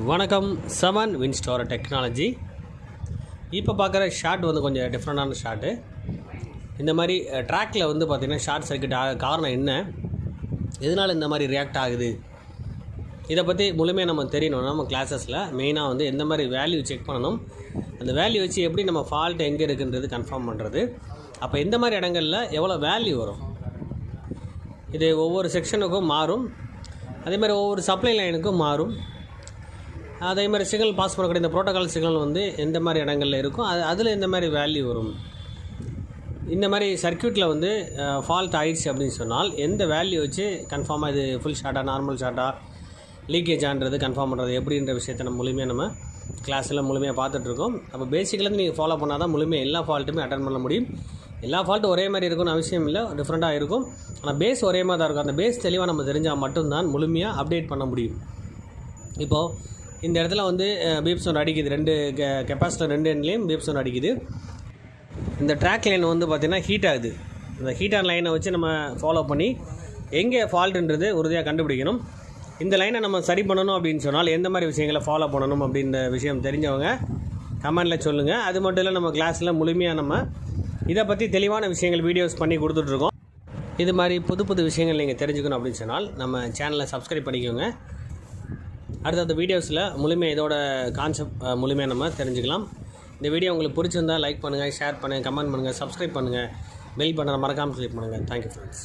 வணக்கம். Seven Winstar technology. இப்போ பார்க்குற ஷாட் வந்து கொஞ்சம் டிஃப்ரெண்டான ஷாட்டு. இந்த மாதிரி ட்ராக்கில் வந்து பார்த்திங்கன்னா ஷார்ட் சர்க்யூட் காரணம் என்ன, எதனால் இந்த மாதிரி ரியாக்ட் ஆகுது, இதை பற்றி முழுமையாக நம்ம தெரியணும்னா நம்ம கிளாஸஸில் மெயினாக வந்து எந்த மாதிரி வேல்யூ செக் பண்ணணும், அந்த வேல்யூ வச்சு எப்படி நம்ம ஃபால்ட் எங்கே இருக்குன்றது கன்ஃபார்ம் பண்ணுறது, அப்போ எந்த மாதிரி இடங்களில் எவ்வளோ வேல்யூ வரும், இது ஒவ்வொரு செக்ஷனுக்கும் மாறும். அதே மாதிரி ஒவ்வொரு சப்ளை லைனுக்கும் மாறும். அதே மாதிரி சிக்னல் பாஸ் பண்ணக்கூடிய இந்த ப்ரோட்டோகால் சிக்னல் வந்து எந்த மாதிரி இடங்களில் இருக்கும், அதில் எந்த மாதிரி வேல்யூ வரும். இந்த மாதிரி சர்க்யூட்டில் வந்து ஃபால்ட் ஆயிடுச்சு அப்படின்னு சொன்னால் எந்த வேல்யூ வச்சு கன்ஃபார்மாக இது ஃபுல் ஷார்ட்டாக நார்மல் ஷார்ட்டாக லீக்கேஜான்றது கன்ஃபார்ம் பண்ணுறது எப்படின்ற விஷயத்தை நம்ம முழுமையாக நம்ம கிளாஸில் முழுமையாக பார்த்துட்ருக்கோம். அப்போ பேசிக்லேருந்து நீங்கள் ஃபாலோ பண்ணால் தான் முழுமையாக எல்லா ஃபால்ட்டுமே அட்டன் பண்ண முடியும். எல்லா ஃபால்ட்டும் ஒரே மாதிரி இருக்கும்னு அவசியம் இல்லை, டிஃப்ரெண்ட்டாக இருக்கும். ஆனால் பேஸ் ஒரே மாதிரி தான் இருக்கும். அந்த பேஸ் தெளிவாக நம்ம தெரிஞ்சால் மட்டும்தான் முழுமையாக அப்டேட் பண்ண முடியும். இப்போது இந்த இடத்துல வந்து பீப் சவுண்ட் அடிக்குது, ரெண்டு கெப்பாசிட்டர் ரெண்டு எண்ட்லேயும் பீப் சவுண்ட் அடிக்குது. இந்த ட்ராக் லைன் வந்து பார்த்திங்கன்னா ஹீட் ஆகுது. இந்த ஹீட்டான லைனை வச்சு நம்ம ஃபாலோ பண்ணி எங்கே ஃபால்ட்டுன்றது உறுதியாக கண்டுபிடிக்கணும். இந்த லைனை நம்ம சரி பண்ணணும் அப்படின்னு சொன்னால் எந்த மாதிரி விஷயங்களை ஃபாலோ பண்ணணும் அப்படின்ற விஷயம் தெரிஞ்சவங்க கமெண்டில் சொல்லுங்கள். அது மட்டும் இல்லை, நம்ம கிளாஸில் முழுமையாக நம்ம இதை பற்றி தெளிவான விஷயங்கள் வீடியோஸ் பண்ணி கொடுத்துட்ருக்கோம். இது மாதிரி புது புது விஷயங்கள் நீங்கள் தெரிஞ்சுக்கணும் அப்படின்னு சொன்னால் நம்ம சேனலை சப்ஸ்கிரைப் பண்ணிக்கோங்க. அடுத்தடுத்த வீடியோஸில் முழுமையாக இதோட கான்செப்ட் முழுமையாக நம்ம தெரிஞ்சுக்கலாம். இந்த வீடியோ உங்களுக்கு பிடிச்சிருந்தால் லைக் பண்ணுங்கள், ஷேர் பண்ணுங்கள், கமெண்ட் பண்ணுங்கள், சப்ஸ்கிரைப் பண்ணுங்கள், பெல் பட்டனை மறக்காமல் கிளிக் பண்ணுங்கள். Thank you friends.